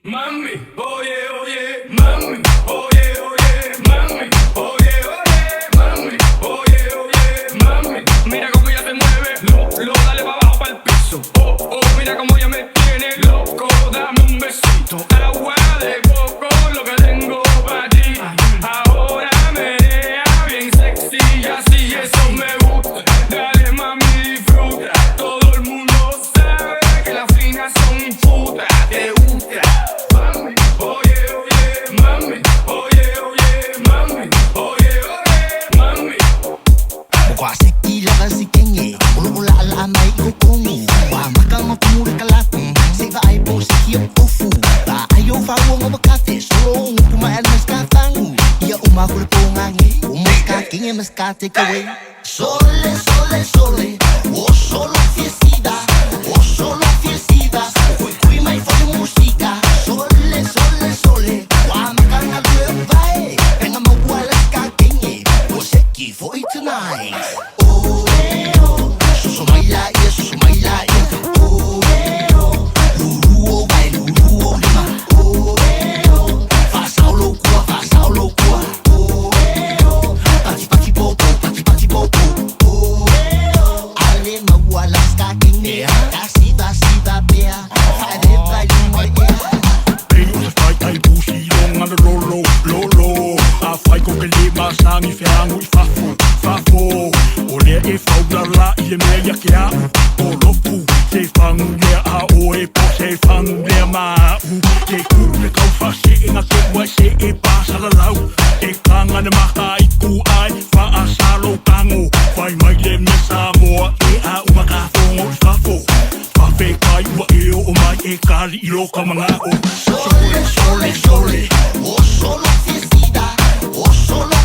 Mami, oye, oye, mami, oye, oye, mami, oye, oye, mami, oye, oye, mami. Mira cómo ella se mueve, dale pa' abajo pa'l piso. Oh, oh, mira cómo ella me tiene loco, dame un besito. Agua de coco, lo que tengo pa' ti. Ahora menea bien sexy y así, eso me gusta. Dale mami, disfruta. Todo el mundo sabe que las finas son putas. Te gusta. Mami, oye, oye, mami, oye, oye, mami, oye, oye, mami. Kwa si Keila ka si Kenye Ula-ula ala may kukungi Wa makang mapumuli ka lahat Siva ay po si Kiyop Ufu Ayaw fawo nga makate Solo pumaan mas katangu Iya umahul po ngangi Umas kaking mas kate kawe Sole, sole, sole O solo fiesida O solo fiesida Kui may fole musika Sole, sole, sole Wa makang nagwebay Penga mawalas kaking O seki for tonight Oh, eh, oh Susumayla, yeah, susumayla, yeah Oh, eh, oh Luluo, bay, luluo, lima Oh, eh, oh Fasaulo kuwa, Oh, eh, oh Pati-pati popo, pati-pati popo Oh, eh, oh Ale mawalas kaking niya Kasiba-siba beya Fadeba lima, yeah Sa fight ay busilong ang lolo, lolo A fight ko kalima sa ngi fiango i fafo, fafo Ole e faudala i e mea kia o lopu Se fang lea a oe po se fang lea maa Ke kure kau fase e nga ke wai se e pasara lau E kanga na maka i ku ai fa asalo kango Fai mai le me sa moa e a umakafongo i fafo Fafe kai ua e o mai e kari i loka mga o Sole, sole, sole, o solo fiesida, o solo